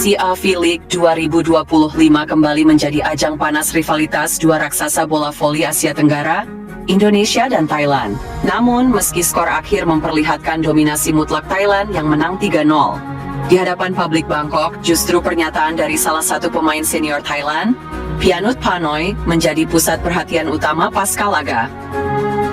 Asia V-League 2025 kembali menjadi ajang panas rivalitas dua raksasa bola voli Asia Tenggara, Indonesia dan Thailand. Namun, meski skor akhir memperlihatkan dominasi mutlak Thailand yang menang 3-0, di hadapan publik Bangkok, justru pernyataan dari salah satu pemain senior Thailand, Pianut Phanoi, menjadi pusat perhatian utama pasca laga.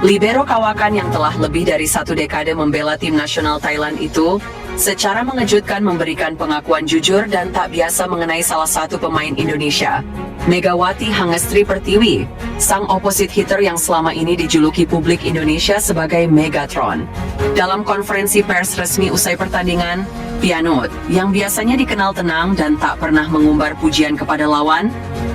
Libero kawakan yang telah lebih dari 1 dekade membela tim nasional Thailand itu, secara mengejutkan memberikan pengakuan jujur dan tak biasa mengenai salah satu pemain Indonesia, Megawati Hangestri Pertiwi, sang opposite hitter yang selama ini dijuluki publik Indonesia sebagai Megatron. Dalam konferensi pers resmi usai pertandingan, Pianut, yang biasanya dikenal tenang dan tak pernah mengumbar pujian kepada lawan,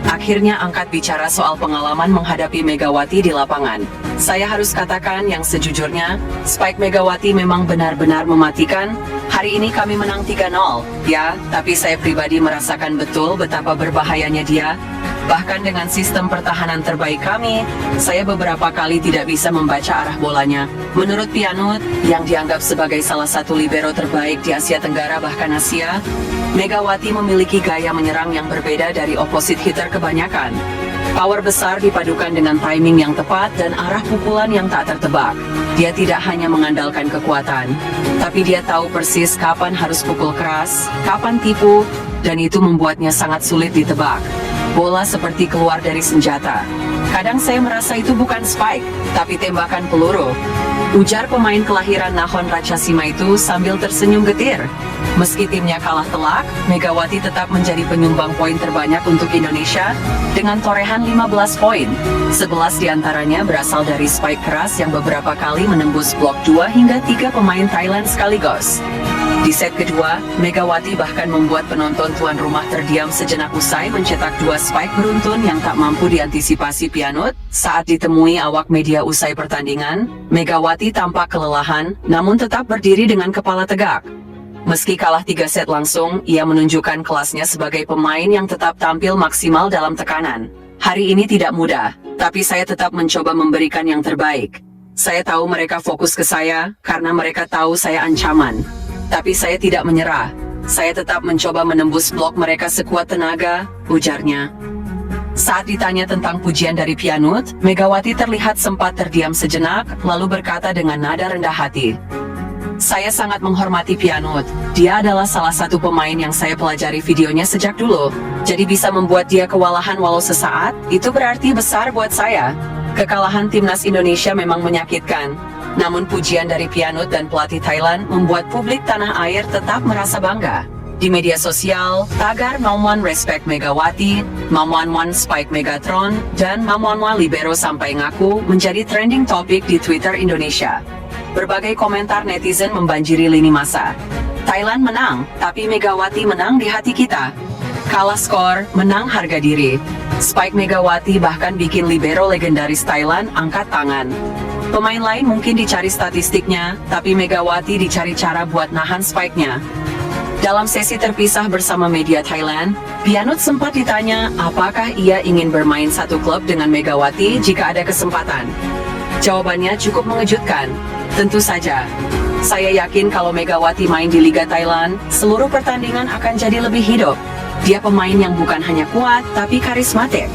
akhirnya angkat bicara soal pengalaman menghadapi Megawati di lapangan. Saya harus katakan yang sejujurnya, spike Megawati memang benar-benar mematikan. Hari ini kami menang 3-0, ya, tapi saya pribadi merasakan betul betapa berbahayanya dia. Bahkan dengan sistem pertahanan terbaik kami, saya beberapa kali tidak bisa membaca arah bolanya. Menurut Pianut, yang dianggap sebagai salah satu libero terbaik di Asia Tenggara bahkan Asia, Megawati memiliki gaya menyerang yang berbeda dari opposite hitter kebanyakan. Power besar dipadukan dengan timing yang tepat dan arah pukulan yang tak tertebak. Dia tidak hanya mengandalkan kekuatan, tapi dia tahu persis kapan harus pukul keras, kapan tipu, dan itu membuatnya sangat sulit ditebak. Bola seperti keluar dari senjata. Kadang saya merasa itu bukan spike, tapi tembakan peluru, ujar pemain kelahiran Nahon Ratchasima itu sambil tersenyum getir. Meski timnya kalah telak, Megawati tetap menjadi penyumbang poin terbanyak untuk Indonesia dengan torehan 15 poin. 11 diantaranya berasal dari spike keras yang beberapa kali menembus blok 2 hingga 3 pemain Thailand sekaligus. Di set kedua, Megawati bahkan membuat penonton tuan rumah terdiam sejenak usai mencetak 2 spike beruntun yang tak mampu diantisipasi Pianut. Saat ditemui awak media usai pertandingan, Megawati tampak kelelahan, namun tetap berdiri dengan kepala tegak. Meski kalah 3 set langsung, ia menunjukkan kelasnya sebagai pemain yang tetap tampil maksimal dalam tekanan. Hari ini tidak mudah, tapi saya tetap mencoba memberikan yang terbaik. Saya tahu mereka fokus ke saya, karena mereka tahu saya ancaman. Tapi saya tidak menyerah. Saya tetap mencoba menembus blok mereka sekuat tenaga, ujarnya. Saat ditanya tentang pujian dari Pianut, Megawati terlihat sempat terdiam sejenak, lalu berkata dengan nada rendah hati, "Saya sangat menghormati Pianut. Dia adalah salah satu pemain yang saya pelajari videonya sejak dulu. Jadi bisa membuat dia kewalahan walau sesaat, itu berarti besar buat saya. Kekalahan timnas Indonesia memang menyakitkan. Namun pujian dari Pianut dan pelatih Thailand membuat publik tanah air tetap merasa bangga." Di media sosial, tagar Mamwan Respect Megawati, Mamwan Spike Megatron, dan Mamwan Libero sampai ngaku menjadi trending topik di Twitter Indonesia. Berbagai komentar netizen membanjiri lini masa. Thailand menang, tapi Megawati menang di hati kita. Kalah skor, menang harga diri. Spike Megawati bahkan bikin libero legendaris Thailand angkat tangan. Pemain lain mungkin dicari statistiknya, tapi Megawati dicari cara buat nahan spike-nya. Dalam sesi terpisah bersama media Thailand, Pianut sempat ditanya apakah ia ingin bermain satu klub dengan Megawati jika ada kesempatan. Jawabannya cukup mengejutkan. Tentu saja. Saya yakin kalau Megawati main di Liga Thailand, seluruh pertandingan akan jadi lebih hidup. Dia pemain yang bukan hanya kuat, tapi karismatik.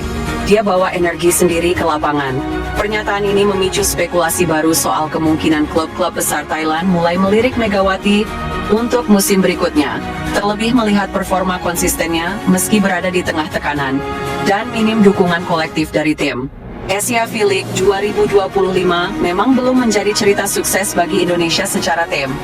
Dia bawa energi sendiri ke lapangan. Pernyataan ini memicu spekulasi baru soal kemungkinan klub-klub besar Thailand mulai melirik Megawati untuk musim berikutnya. Terlebih melihat performa konsistennya meski berada di tengah tekanan dan minim dukungan kolektif dari tim. Asia V-League 2025 memang belum menjadi cerita sukses bagi Indonesia secara tim.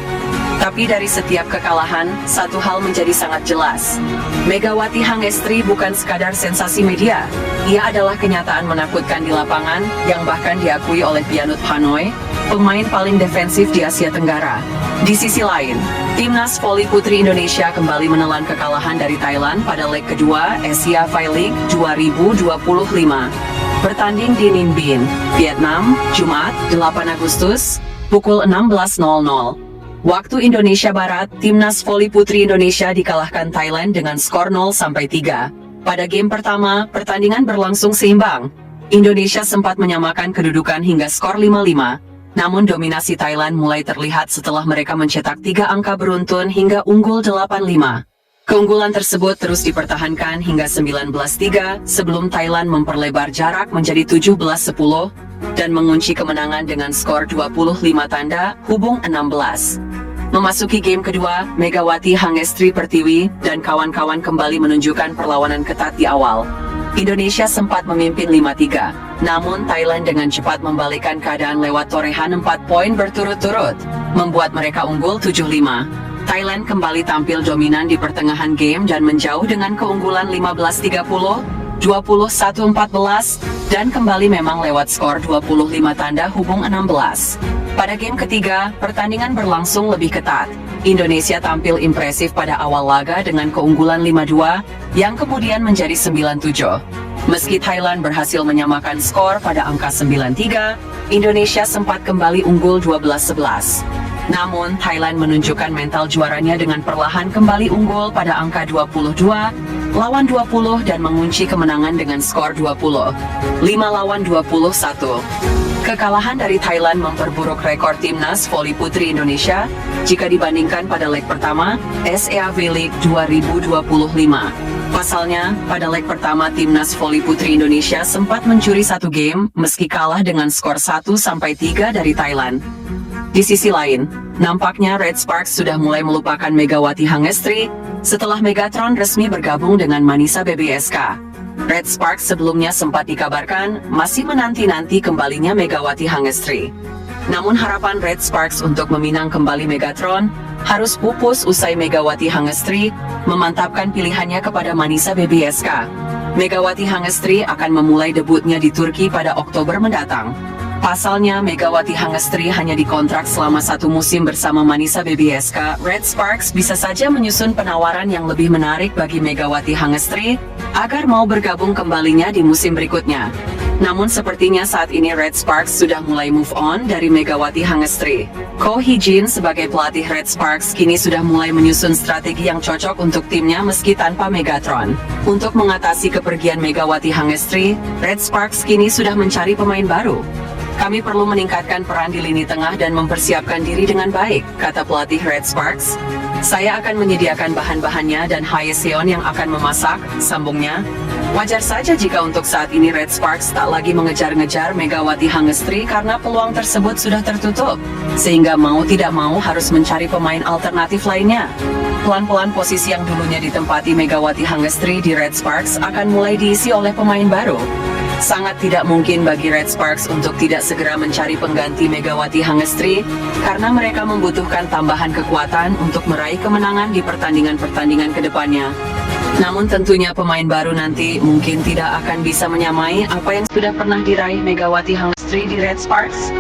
Tapi dari setiap kekalahan, satu hal menjadi sangat jelas. Megawati Hangestri bukan sekadar sensasi media. Ia adalah kenyataan menakutkan di lapangan, yang bahkan diakui oleh Pianut Phanoi, pemain paling defensif di Asia Tenggara. Di sisi lain, Timnas Voli Putri Indonesia kembali menelan kekalahan dari Thailand pada leg kedua Asia V-League 2025. Bertanding di Ninh Binh, Vietnam, Jumat, 8 Agustus, pukul 16.00. Waktu Indonesia Barat, Timnas Voli Putri Indonesia dikalahkan Thailand dengan skor 0-3. Pada game pertama, pertandingan berlangsung seimbang. Indonesia sempat menyamakan kedudukan hingga skor 5-5. Namun dominasi Thailand mulai terlihat setelah mereka mencetak 3 angka beruntun hingga unggul 8-5. Keunggulan tersebut terus dipertahankan hingga 19-3 sebelum Thailand memperlebar jarak menjadi 17-10 dan mengunci kemenangan dengan skor 25 tanda hubung 16. Memasuki game kedua, Megawati Hangestri Pertiwi dan kawan-kawan kembali menunjukkan perlawanan ketat di awal. Indonesia sempat memimpin 5-3, namun Thailand dengan cepat membalikkan keadaan lewat torehan 4 poin berturut-turut, membuat mereka unggul 7-5. Thailand kembali tampil dominan di pertengahan game dan menjauh dengan keunggulan 15-30, 21-14, dan kembali memang lewat skor 25 tanda hubung 16. Pada game ketiga, pertandingan berlangsung lebih ketat. Indonesia tampil impresif pada awal laga dengan keunggulan 5-2, yang kemudian menjadi 9-7. Meski Thailand berhasil menyamakan skor pada angka 9-3, Indonesia sempat kembali unggul 12-11. Namun, Thailand menunjukkan mental juaranya dengan perlahan kembali unggul pada angka 22 lawan 20 dan mengunci kemenangan dengan skor 20, 5 lawan 21. Kekalahan dari Thailand memperburuk rekor timnas voli putri Indonesia jika dibandingkan pada leg pertama SEAW League 2025. Pasalnya, pada leg pertama timnas voli putri Indonesia sempat mencuri satu game meski kalah dengan skor 1-3 dari Thailand. Di sisi lain, nampaknya Red Sparks sudah mulai melupakan Megawati Hangestri setelah Megatron resmi bergabung dengan Manisa BBSK. Red Sparks sebelumnya sempat dikabarkan masih menanti-nanti kembalinya Megawati Hangestri. Namun harapan Red Sparks untuk meminang kembali Megatron harus pupus usai Megawati Hangestri memantapkan pilihannya kepada Manisa BBSK. Megawati Hangestri akan memulai debutnya di Turki pada Oktober mendatang. Pasalnya, Megawati Hangestri hanya dikontrak selama 1 musim bersama Manisa BBSK. Red Sparks bisa saja menyusun penawaran yang lebih menarik bagi Megawati Hangestri agar mau bergabung kembalinya di musim berikutnya. Namun sepertinya saat ini Red Sparks sudah mulai move on dari Megawati Hangestri. Ko Hee-jin sebagai pelatih Red Sparks kini sudah mulai menyusun strategi yang cocok untuk timnya meski tanpa Megatron. Untuk mengatasi kepergian Megawati Hangestri, Red Sparks kini sudah mencari pemain baru. Kami perlu meningkatkan peran di lini tengah dan mempersiapkan diri dengan baik, kata pelatih Red Sparks. Saya akan menyediakan bahan-bahannya dan Hae Seon yang akan memasak, sambungnya. Wajar saja jika untuk saat ini Red Sparks tak lagi mengejar-ngejar Megawati Hangestri karena peluang tersebut sudah tertutup, sehingga mau tidak mau harus mencari pemain alternatif lainnya. Pelan-pelan posisi yang dulunya ditempati Megawati Hangestri di Red Sparks akan mulai diisi oleh pemain baru. Sangat tidak mungkin bagi Red Sparks untuk tidak segera mencari pengganti Megawati Hangestri karena mereka membutuhkan tambahan kekuatan untuk meraih kemenangan di pertandingan-pertandingan ke depannya. Namun tentunya pemain baru nanti mungkin tidak akan bisa menyamai apa yang sudah pernah diraih Megawati Hangestri di Red Sparks.